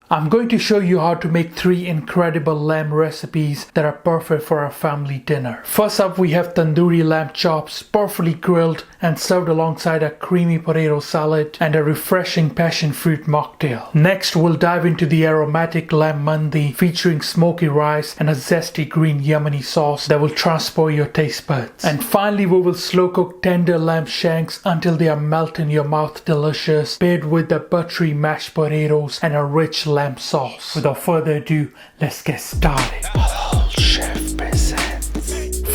I'm going to show you how to make 3 incredible lamb recipes that are perfect for our family dinner. First up, we have tandoori lamb chops, perfectly grilled and served alongside a creamy potato salad and a refreshing passion fruit mocktail. Next, we'll dive into the aromatic Lamb Mandi featuring smoky rice and a zesty green yummy sauce that will transport your taste buds. And finally, we will slow cook tender lamb shanks until they are melt in your mouth delicious, paired with the buttery mashed potatoes and a rich lamb sauce. Without further ado, let's get started. Chef presents.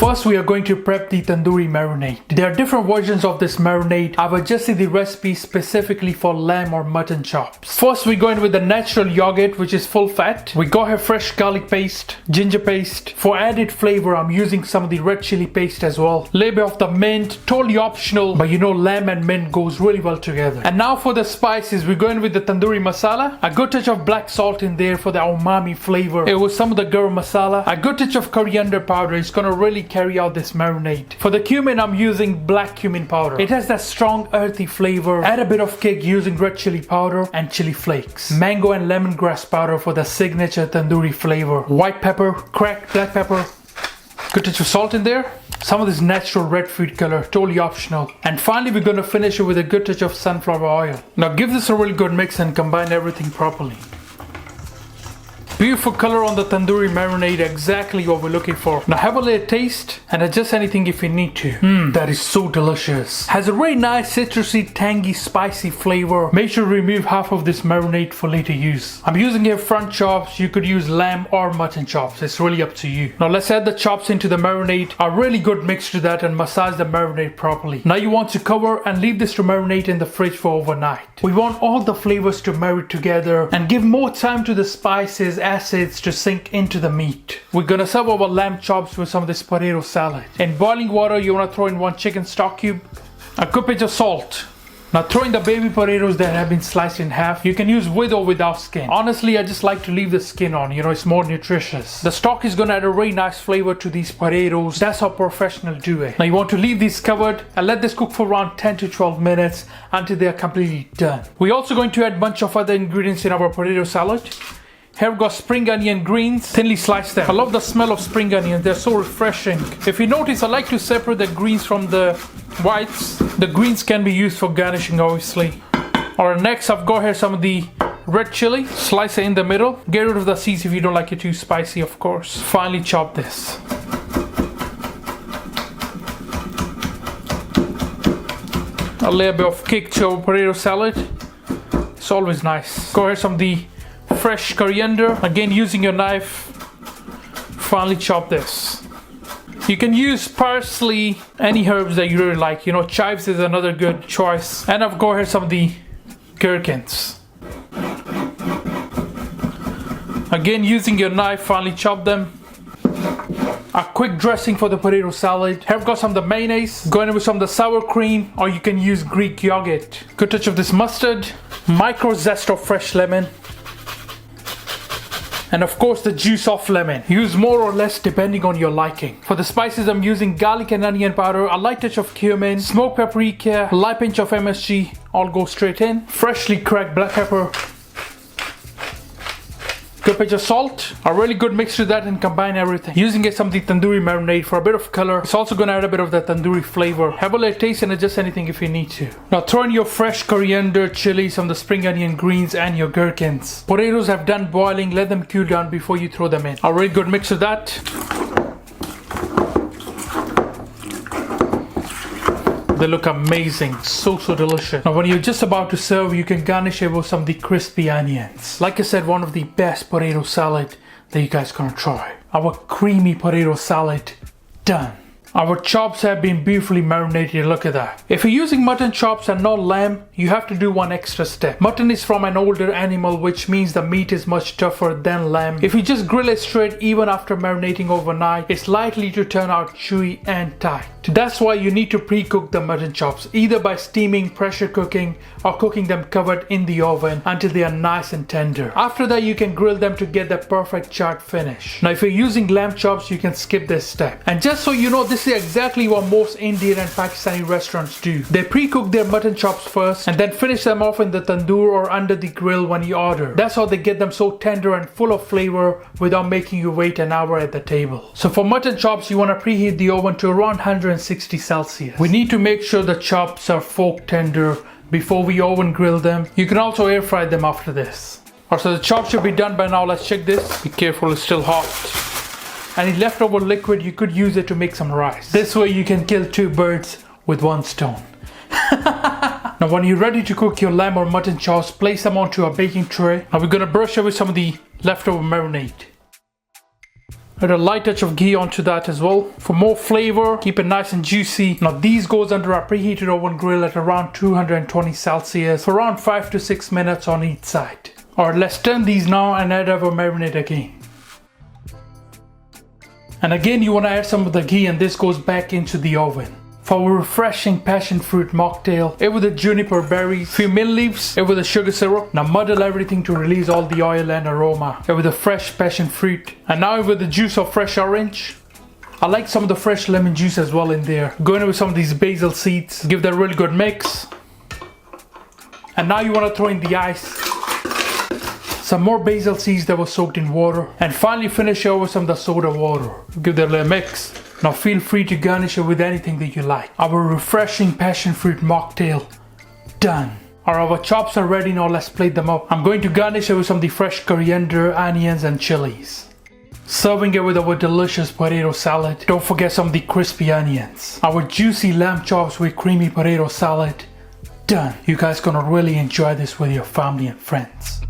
First, we are going to prep the tandoori marinade. There are different versions of this marinade. I've adjusted the recipe specifically for lamb or mutton chops. First, we go in with the natural yogurt, which is full fat. We go have fresh garlic paste, ginger paste. For added flavor, I'm using some of the red chili paste as well. Little bit of the mint, totally optional, but you know lamb and mint goes really well together. And now for the spices, we go in with the tandoori masala. A good touch of black salt in there for the umami flavor. It was some of the garam masala. A good touch of coriander powder. It's gonna really carry out this marinade. For the cumin, I'm using black cumin powder. It has that strong earthy flavor. Add a bit of kick using red chili powder and chili flakes. Mango and lemongrass powder for the signature tandoori flavor. White pepper, cracked black pepper. Good touch of salt in there. Some of this natural red food color, totally optional. And finally, we're going to finish it with a good touch of sunflower oil. Now give this a really good mix and combine everything properly. Beautiful color on the tandoori marinade, exactly what we're looking for. Now have a little taste and adjust anything if you need to. That is so delicious. Has a very nice citrusy, tangy, spicy flavor. Make sure to remove half of this marinade for later use. I'm using here front chops. You could use lamb or mutton chops. It's really up to you. Now let's add the chops into the marinade. A really good mix to that and massage the marinade properly. Now you want to cover and leave this to marinate in the fridge for overnight. We want all the flavors to marry together and give more time to the spices, acids to sink into the meat. We're gonna serve our lamb chops with some of this potato salad. In boiling water, you wanna throw in 1 chicken stock cube, a good pinch of salt. Now throw in the baby potatoes that have been sliced in half. You can use with or without skin. Honestly, I just like to leave the skin on, you know, it's more nutritious. The stock is gonna add a really nice flavor to these potatoes. That's how professionals do it. Now you want to leave these covered and let this cook for around 10 to 12 minutes until they are completely done. We're also going to add a bunch of other ingredients in our potato salad. Here we've got spring onion greens, thinly sliced them. I love the smell of spring onions, they're so refreshing. If you notice, I like to separate the greens from the whites. The greens can be used for garnishing, obviously. Alright, next I've got here some of the red chili. Slice it in the middle. Get rid of the seeds if you don't like it too spicy, of course. Finally chop this. A little bit of kick to our potato salad. It's always nice. Go here some of the fresh coriander, again using your knife. Finally chop this. You can use parsley, any herbs that you really like, you know, chives is another good choice. And I've got here some of the gherkins. Again using your knife, finally chop them. A quick dressing for the potato salad. Here I've got some of the mayonnaise. Going in with some of the sour cream, or you can use Greek yogurt. Good touch of this mustard. Micro zest of fresh lemon. And of course the juice of lemon. Use more or less depending on your liking. For the spices, I'm using garlic and onion powder, a light touch of cumin, smoked paprika, a light pinch of MSG, all go straight in. Freshly cracked black pepper. Good pinch of salt. A really good mix to that and combine everything. Using some of the tandoori marinade for a bit of color. It's also going to add a bit of that tandoori flavor. Have a little taste and adjust anything if you need to. Now throw in your fresh coriander, chili, some of the spring onion greens and your gherkins. Potatoes have done boiling. Let them cool down before you throw them in. A really good mix of that. They look amazing, so delicious. Now when you're just about to serve, you can garnish it with some of the crispy onions. Like I said, one of the best potato salad that you guys gonna try. Our creamy potato salad, done. Our chops have been beautifully marinated, look at that. If you're using mutton chops and not lamb, you have to do one extra step. Mutton is from an older animal, which means the meat is much tougher than lamb. If you just grill it straight, even after marinating overnight, it's likely to turn out chewy and tight. That's why you need to pre-cook the mutton chops, either by steaming, pressure cooking, or cooking them covered in the oven until they are nice and tender. After that, you can grill them to get the perfect charred finish. Now if you're using lamb chops, you can skip this step. And just so you know, this This is exactly what most Indian and Pakistani restaurants do. They pre-cook their mutton chops first and then finish them off in the tandoor or under the grill when you order. That's how they get them so tender and full of flavor without making you wait an hour at the table. So for mutton chops, you want to preheat the oven to around 160 Celsius. We need to make sure the chops are fork tender before we oven grill them. You can also air fry them after this. Alright, so the chops should be done by now. Let's check this. Be careful, it's still hot. Any leftover liquid, you could use it to make some rice. This way you can kill two birds with one stone. Now when you're ready to cook your lamb or mutton chops, place them onto a baking tray. Now we're going to brush away some of the leftover marinade. Add a light touch of ghee onto that as well. For more flavor, keep it nice and juicy. Now these goes under a preheated oven grill at around 220 Celsius for around 5 to 6 minutes on each side. Alright, let's turn these now and add our marinade again. And again you want to add some of the ghee and this goes back into the oven. For our refreshing passion fruit mocktail, it with the juniper berries, few mint leaves, it with the sugar syrup. Now muddle everything to release all the oil and aroma. It with the fresh passion fruit. And now with the juice of fresh orange. I like some of the fresh lemon juice as well in there. Going with some of these basil seeds, give that a really good mix. And now you want to throw in the ice. Some more basil seeds that were soaked in water. And finally finish over some of the soda water. Give that a little mix. Now feel free to garnish it with anything that you like. Our refreshing passion fruit mocktail, done. Our chops are ready now, let's plate them up. I'm going to garnish it with some of the fresh coriander, onions and chilies. Serving it with our delicious potato salad. Don't forget some of the crispy onions. Our juicy lamb chops with creamy potato salad, done. You guys gonna really enjoy this with your family and friends.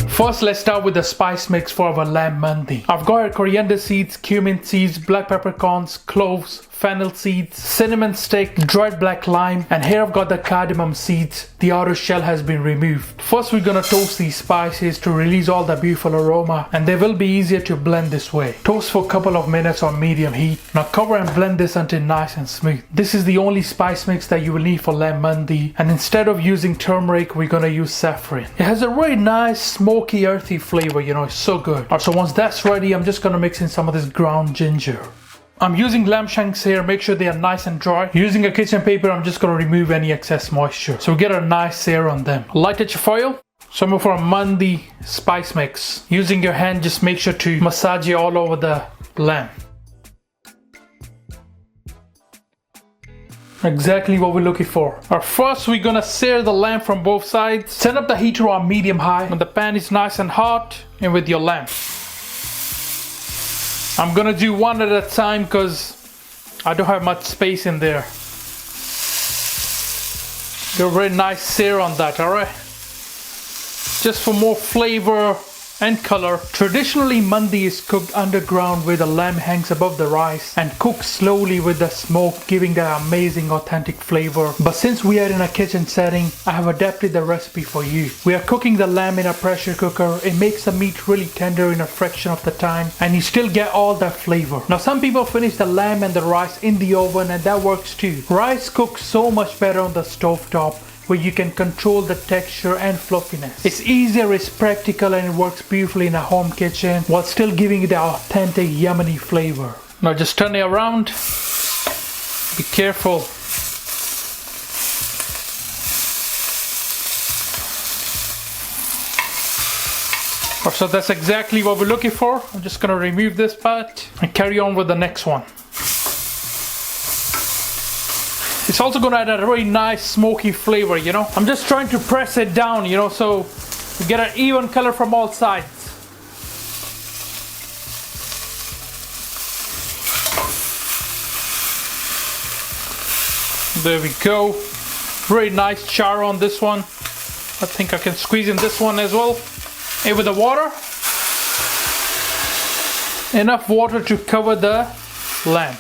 First, let's start with the spice mix for our Lamb Mandi. I've got coriander seeds, cumin seeds, black peppercorns, cloves, fennel seeds, cinnamon stick, dried black lime, and here I've got the cardamom seeds. The outer shell has been removed. First, we're gonna toast these spices to release all the beautiful aroma, and they will be easier to blend this way. Toast for a couple of minutes on medium heat. Now cover and blend this until nice and smooth. This is the only spice mix that you will need for Lamb Mandi, and instead of using turmeric, we're gonna use saffron. It has a really nice smoky earthy flavor, you know, it's so good. Alright, so once that's ready, I'm just gonna mix in some of this ground ginger. I'm using lamb shanks here, make sure they are nice and dry. Using a kitchen paper, I'm just going to remove any excess moisture. So we get a nice sear on them. Light touch of foil. Some of our Mandi spice mix. Using your hand, just make sure to massage it all over the lamb. Exactly what we're looking for. First, we're gonna sear the lamb from both sides. Set up the heater on medium high. When the pan is nice and hot, and with your lamb. I'm gonna do one at a time because I don't have much space in there. Get a very nice sear on that, alright? Just for more flavor and color. Traditionally, Mandi is cooked underground where the lamb hangs above the rice and cooked slowly with the smoke, giving that amazing authentic flavor. But since we are in a kitchen setting, I have adapted the recipe for you. We are cooking the lamb in a pressure cooker. It makes the meat really tender in a fraction of the time and you still get all that flavor. Now some people finish the lamb and the rice in the oven and that works too. Rice cooks so much better on the stove top, where you can control the texture and fluffiness. It's easier, it's practical, and it works beautifully in a home kitchen while still giving you the authentic yummy flavor. Now just turn it around. Be careful. So that's exactly what we're looking for. I'm just gonna remove this part and carry on with the next one. It's also gonna add a really nice smoky flavor, you know. I'm just trying to press it down, you know, so you get an even color from all sides. There we go. Very nice char on this one. I think I can squeeze in this one as well. And with the water, enough water to cover the lamb.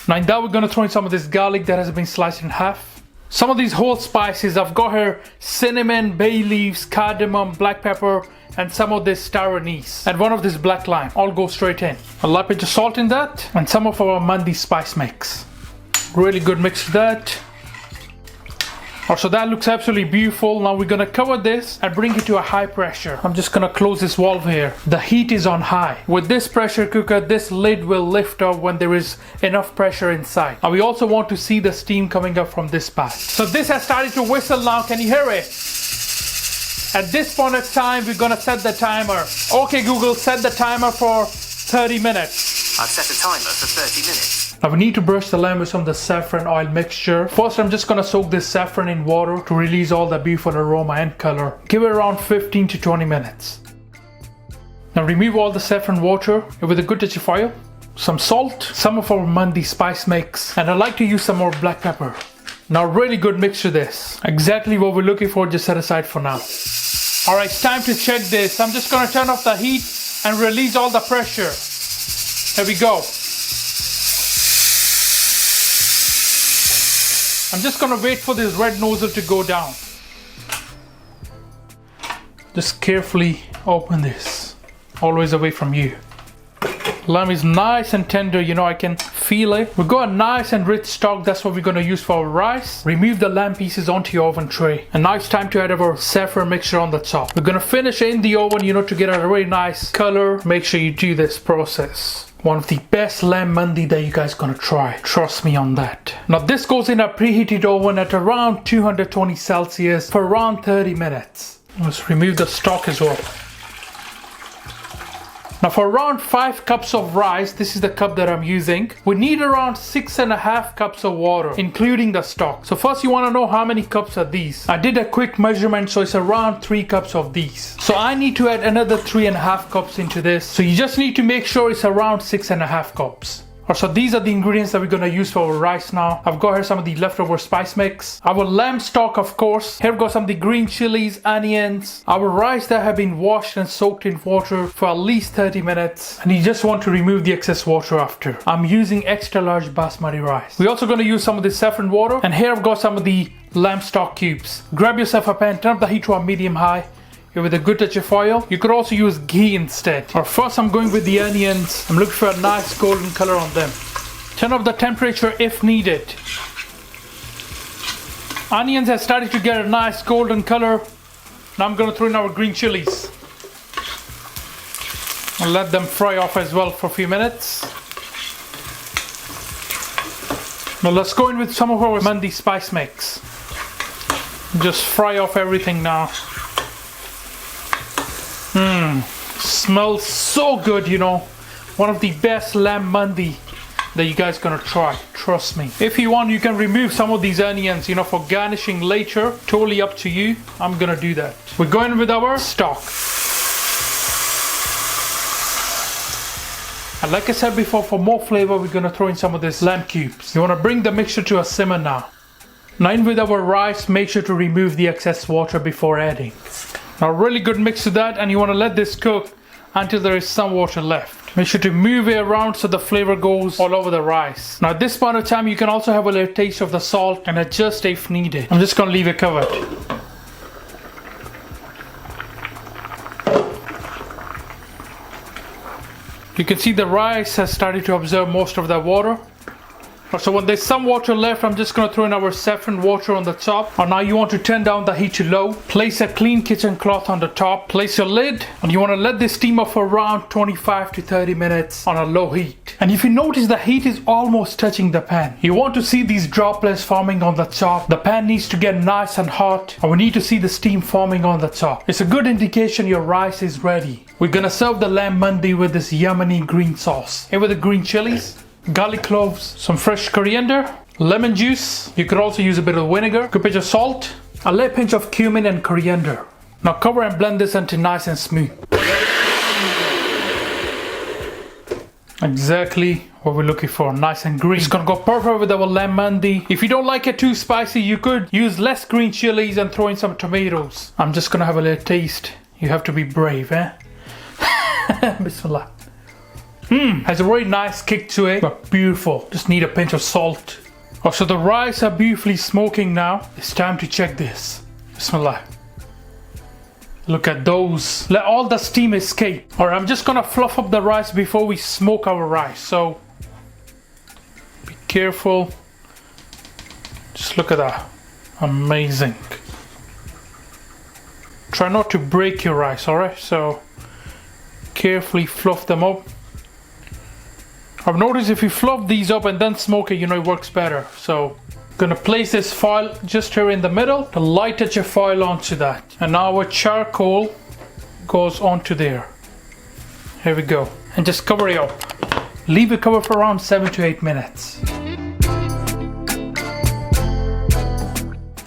Now in that we're going to throw in some of this garlic that has been sliced in half. Some of these whole spices, I've got here cinnamon, bay leaves, cardamom, black pepper, and some of this star anise, and one of this black lime. All go straight in. A light pinch of salt in that, and some of our Mandi spice mix. Really good mix of that. So that looks absolutely beautiful. Now we're gonna cover this and bring it to a high pressure. I'm just gonna close this valve here. The heat is on high. With this pressure cooker, this lid will lift up when there is enough pressure inside. And we also want to see the steam coming up from this part. So this has started to whistle now. Can you hear it? At this point of time, we're gonna set the timer. Okay, Google, set the timer for 30 minutes. I've set a timer for 30 minutes. Now we need to brush the lamb with some of the saffron oil mixture. First, I'm just gonna soak this saffron in water to release all the beautiful aroma and color. Give it around 15 to 20 minutes. Now remove all the saffron water with a good touch of oil, some salt, some of our Mandi spice mix, and I like to use some more black pepper. Now really good mixture this. Exactly what we're looking for, just set aside for now. Alright, it's time to check this. I'm just gonna turn off the heat and release all the pressure. There we go. I'm just gonna wait for this red nozzle to go down. Just carefully open this, always away from you. Lamb is nice and tender, you know, I can feel it. We've got a nice and rich stock, that's what we're gonna use for our rice. Remove the lamb pieces onto your oven tray. And now it's time to add our saffron mixture on the top. We're gonna finish in the oven, you know, to get a really nice color. Make sure you do this process. One of the best lamb mandi that you guys gonna try. Trust me on that. Now this goes in a preheated oven at around 220 Celsius for around 30 minutes. Let's remove the stock as well. Now for around 5 cups of rice, this is the cup that I'm using, we need around 6.5 cups of water, including the stock. So first you want to know how many cups are these. I did a quick measurement, so it's around 3 cups of these. So I need to add another 3.5 cups into this. So you just need to make sure it's around 6.5 cups. So these are the ingredients that we're gonna use for our rice now. I've got here some of the leftover spice mix. Our lamb stock, of course. Here we've got some of the green chilies, onions. Our rice that have been washed and soaked in water for at least 30 minutes. And you just want to remove the excess water after. I'm using extra large basmati rice. We're also gonna use some of the saffron water. And here I've got some of the lamb stock cubes. Grab yourself a pan, turn up the heat to a medium-high. With a good touch of oil. You could also use ghee instead. Or first I'm going with the onions. I'm looking for a nice golden color on them. Turn up the temperature if needed. Onions have started to get a nice golden color. Now I'm going to throw in our green chilies. I'll let them fry off as well for a few minutes. Now let's go in with some of our Mandi spice mix. Just fry off everything now. Smells so good, you know. One of the best lamb mandi that you guys gonna try, trust me. If you want, you can remove some of these onions, you know, for garnishing later. Totally up to you. I'm gonna do that. We're going with our stock. And like I said before, for more flavor, we're gonna throw in some of this lamb cubes. You wanna bring the mixture to a simmer now. Now in with our rice, make sure to remove the excess water before adding. Now really good mix to that, and you want to let this cook until there is some water left. Make sure to move it around so the flavor goes all over the rice. Now at this point of time you can also have a little taste of the salt and adjust if needed. I'm just going to leave it covered. You can see the rice has started to absorb most of that water. So when there's some water left, I'm just going to throw in our saffron water on the top. And now you want to turn down the heat to low. Place a clean kitchen cloth on the top. Place your lid. And you want to let this steam up for around 25 to 30 minutes on a low heat. And if you notice, the heat is almost touching the pan. You want to see these droplets forming on the top. The pan needs to get nice and hot. And we need to see the steam forming on the top. It's a good indication your rice is ready. We're going to serve the lamb mandi with this yummy green sauce. And with the green chilies, garlic cloves, some fresh coriander, lemon juice. You could also use a bit of vinegar, a good pinch of salt, a little pinch of cumin and coriander. Now cover and blend this until nice and smooth. Exactly what we're looking for, nice and green. It's gonna go perfect with our lamb mandi. If you don't like it too spicy, you could use less green chilies and throw in some tomatoes. I'm just gonna have a little taste. You have to be brave, eh? Bismillah. Has a very nice kick to it, but beautiful. Just need a pinch of salt. Oh, so the rice are beautifully smoking now. It's time to check this. Bismillah. Look at those. Let all the steam escape. Alright, I'm just gonna fluff up the rice before we smoke our rice. So, be careful. Just look at that. Amazing. Try not to break your rice, alright? So carefully fluff them up. I've noticed if you fluff these up and then smoke it, you know, it works better. So gonna place this foil just here in the middle, the light touch of foil onto that. And now our charcoal goes onto there. Here we go. And just cover it up. Leave it covered for around 7 to 8 minutes.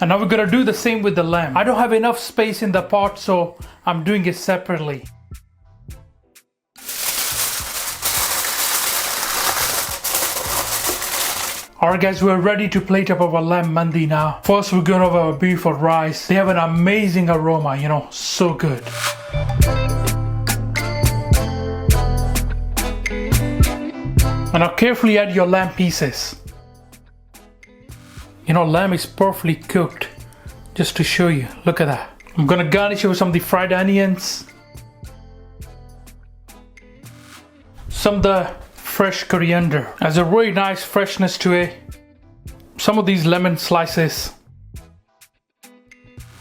And now we're gonna do the same with the lamb. I don't have enough space in the pot, so I'm doing it separately. Alright guys, we're ready to plate up our Lamb Mandi now. First we're gonna have our beef or rice. They have an amazing aroma, you know, so good. And now carefully add your lamb pieces. You know, lamb is perfectly cooked. Just to show you, look at that. I'm gonna garnish it with some of the fried onions. Some of the fresh coriander. Has a really nice freshness to it. Some of these lemon slices.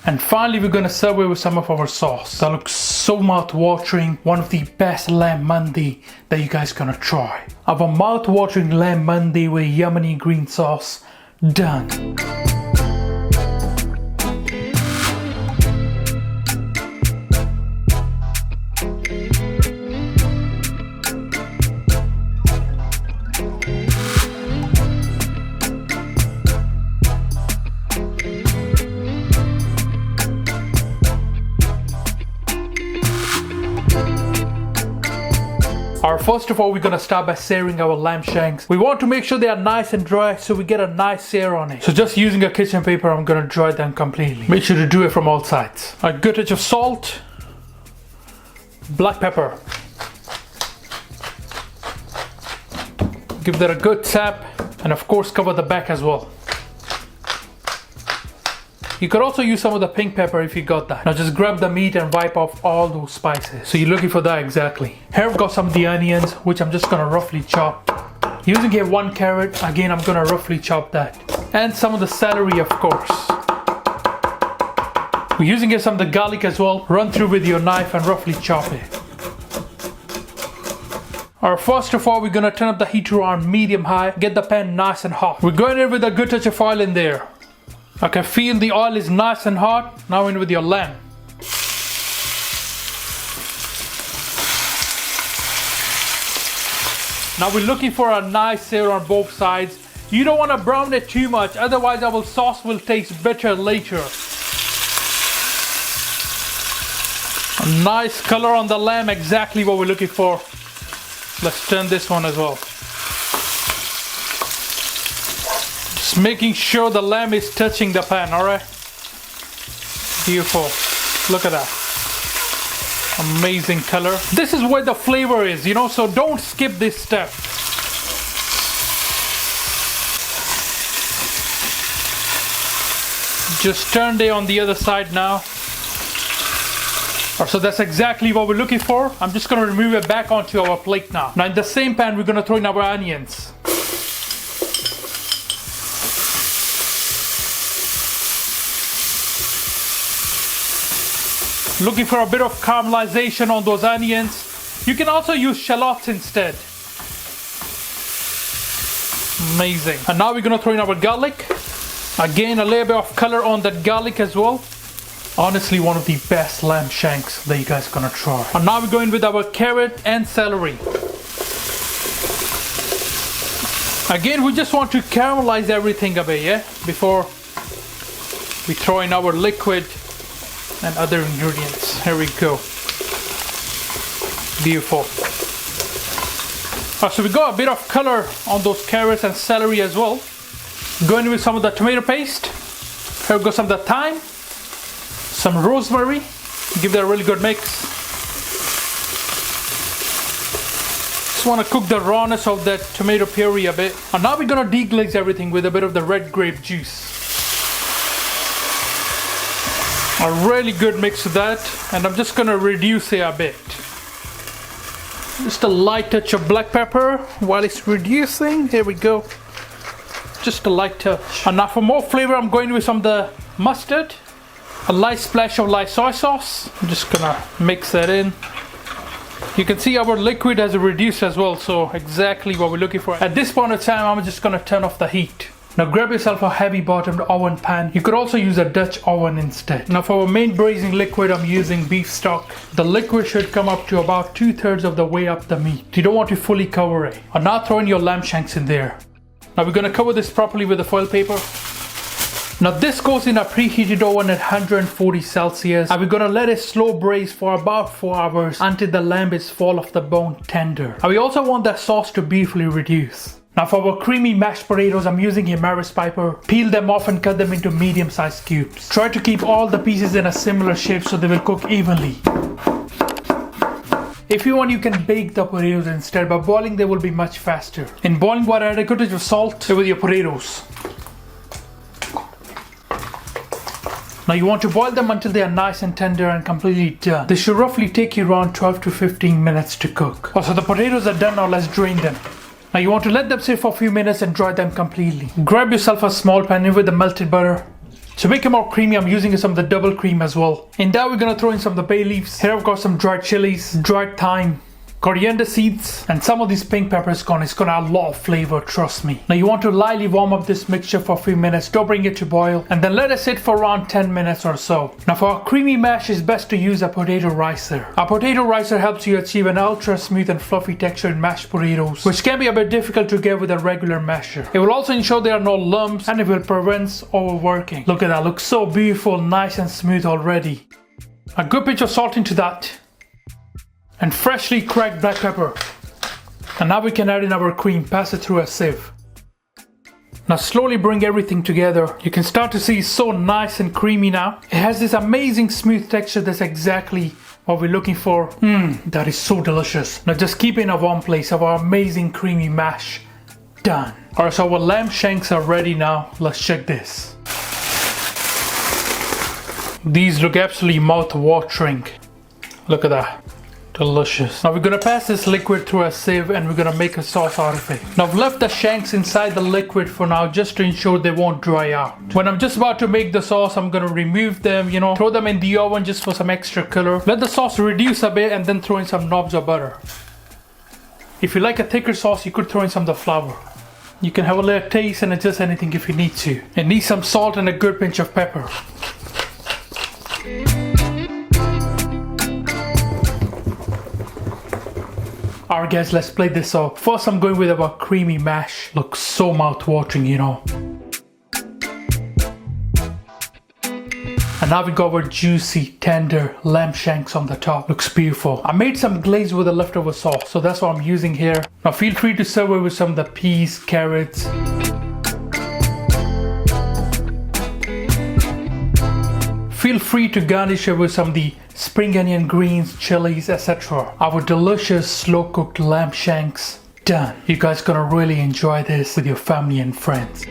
And finally we're gonna serve it with some of our sauce. That looks so mouth-watering. One of the best lamb mandi that you guys gonna try. Our mouth-watering lamb mandi with yummy green sauce. Done. First of all, we're gonna start by searing our lamb shanks. We want to make sure they are nice and dry so we get a nice sear on it. So just using a kitchen paper, I'm gonna dry them completely. Make sure to do it from all sides. A good touch of salt, black pepper. Give that a good tap, and of course cover the back as well. You could also use some of the pink pepper if you got that. Now just grab the meat and wipe off all those spices. So you're looking for that exactly. Here I've got some of the onions, which I'm just gonna roughly chop. Using here 1 carrot, again I'm gonna roughly chop that. And some of the celery, of course. We're using here some of the garlic as well. Run through with your knife and roughly chop it. Alright, first of all we're gonna turn up the heat to around medium high. Get the pan nice and hot. We're going in with a good touch of oil in there. I can feel the oil is nice and hot. Now in with your lamb. Now we're looking for a nice sear on both sides. You don't want to brown it too much, otherwise our sauce will taste bitter later. A nice color on the lamb, exactly what we're looking for. Let's turn this one as well. Just making sure the lamb is touching the pan, alright? Beautiful. Look at that. Amazing color. This is where the flavor is, you know, so don't skip this step. Just turn it on the other side now. So that's exactly what we're looking for. I'm just going to remove it back onto our plate now. Now in the same pan we're going to throw in our onions. Looking for a bit of caramelization on those onions. You can also use shallots instead. Amazing. And now we're going to throw in our garlic. Again, a little bit of color on that garlic as well. Honestly, one of the best lamb shanks that you guys are gonna try. And now we're going with our carrot and celery. Again, we just want to caramelize everything a bit, yeah? Before we throw in our liquid and other ingredients. Here we go. Beautiful. So we got a bit of color on those carrots and celery as well. Going with some of the tomato paste. Here we go, some of the thyme. Some rosemary. Give that a really good mix. Just want to cook the rawness of that tomato puree a bit. And now we're going to deglaze everything with a bit of the red grape juice. A really good mix of that. And I'm just going to reduce it a bit. Just a light touch of black pepper while it's reducing. Here we go. just a light touch. And now for more flavor, I'm going with some of the mustard. A light splash of light soy sauce. I'm just gonna mix that in. You can see our liquid has reduced as well, so exactly what we're looking for. At this point of time, I'm just gonna turn off the heat. Now grab yourself a heavy bottomed oven pan. You could also use a Dutch oven instead. Now for our main braising liquid, I'm using beef stock. The liquid should come up to about 2/3 of the way up the meat. You don't want to fully cover it. And now throw in your lamb shanks in there. Now we're gonna cover this properly with the foil paper. Now this goes in a preheated oven at 140 Celsius, and we're gonna let it slow braise for about 4 hours until the lamb is fall off the bone tender. And we also want that sauce to briefly reduce. Now for our creamy mashed potatoes, I'm using a Maris Piper. Peel them off and cut them into medium-sized cubes. Try to keep all the pieces in a similar shape so they will cook evenly. If you want, you can bake the potatoes instead, but boiling they will be much faster. In boiling water, add a good touch of salt with your potatoes. Now you want to boil them until they are nice and tender and completely done. This should roughly take you around 12 to 15 minutes to cook. Oh, so the potatoes are done, now let's drain them. Now you want to let them sit for a few minutes and dry them completely. Grab yourself a small pan with the melted butter. To make it more creamy, I'm using some of the double cream as well. In that, we're gonna throw in some of the bay leaves. Here I've got some dried chilies, dried thyme, coriander seeds, and some of these pink peppers gone. It's gonna add a lot of flavor, trust me. Now you want to lightly warm up this mixture for a few minutes, don't bring it to boil, and then let it sit for around 10 minutes or so. Now for our creamy mash, it's best to use a potato ricer. A potato ricer helps you achieve an ultra smooth and fluffy texture in mashed potatoes, which can be a bit difficult to get with a regular masher. It will also ensure there are no lumps, and it will prevent overworking. Look at that, looks so beautiful, nice and smooth already. A good pinch of salt into that. And freshly cracked black pepper. And now we can add in our cream, pass it through a sieve. Now slowly bring everything together. You can start to see it's so nice and creamy now. It has this amazing smooth texture that's exactly what we're looking for. That is so delicious. Now just keep it in a warm place. Our amazing creamy mash done. Alright, so our lamb shanks are ready now. Let's check this. These look absolutely mouth-watering. Look at that. Delicious. Now we're gonna pass this liquid through a sieve and we're gonna make a sauce out of it. Now I've left the shanks inside the liquid for now just to ensure they won't dry out. When I'm just about to make the sauce, I'm gonna remove them, throw them in the oven just for some extra color. Let the sauce reduce a bit and then throw in some knobs of butter. If you like a thicker sauce, you could throw in some of the flour. You can have a little taste and adjust anything if you need to. It needs some salt and a good pinch of pepper. Alright guys, let's play this out. First I'm going with our creamy mash. Looks so mouth-watering, And now we got our juicy, tender lamb shanks on the top. Looks beautiful. I made some glaze with the leftover sauce, so that's what I'm using here. Now feel free to serve it with some of the peas, carrots. Feel free to garnish it with some of the spring onion greens, chilies, etc. Our delicious slow-cooked lamb shanks done. You guys gonna really enjoy this with your family and friends.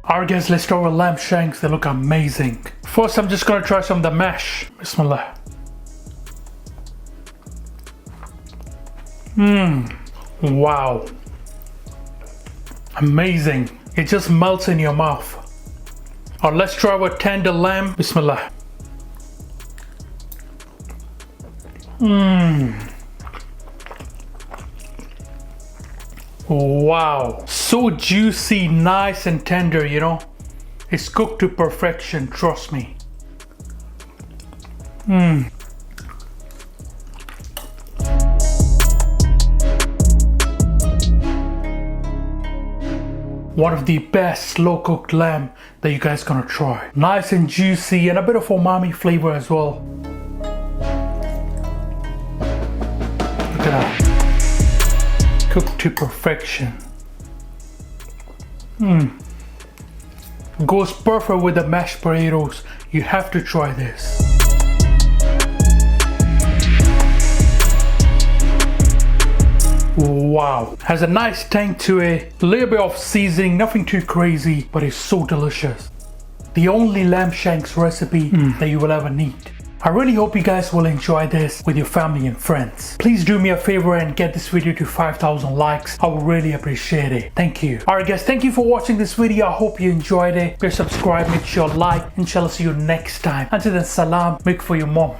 Alright guys, let's try our lamb shanks. They look amazing. First I'm just gonna try some of the mash. Bismillah. Wow. Amazing. It just melts in your mouth. Alright, let's try our tender lamb. Bismillah. Wow, so juicy, nice and tender, It's cooked to perfection, trust me. One of the best slow cooked lamb that you guys gonna try. Nice and juicy and a bit of umami flavor as well. Look at that. Cooked to perfection. Goes perfect with the mashed potatoes. You have to try this. Wow, has a nice tang to it, a little bit of seasoning, nothing too crazy, but it's so delicious. The only lamb shanks recipe that you will ever need. I really hope you guys will enjoy this with your family and friends. Please do me a favor and get this video to 5,000 likes. I would really appreciate it. Thank you. Alright guys, thank you for watching this video. I hope you enjoyed it. Please subscribe, make sure you like, inshallah see you next time. Until then, salam, make for your mom,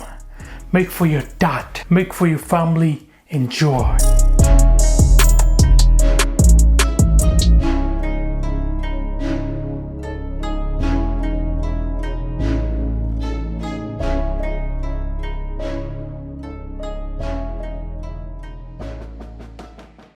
make for your dad, make for your family. Enjoy.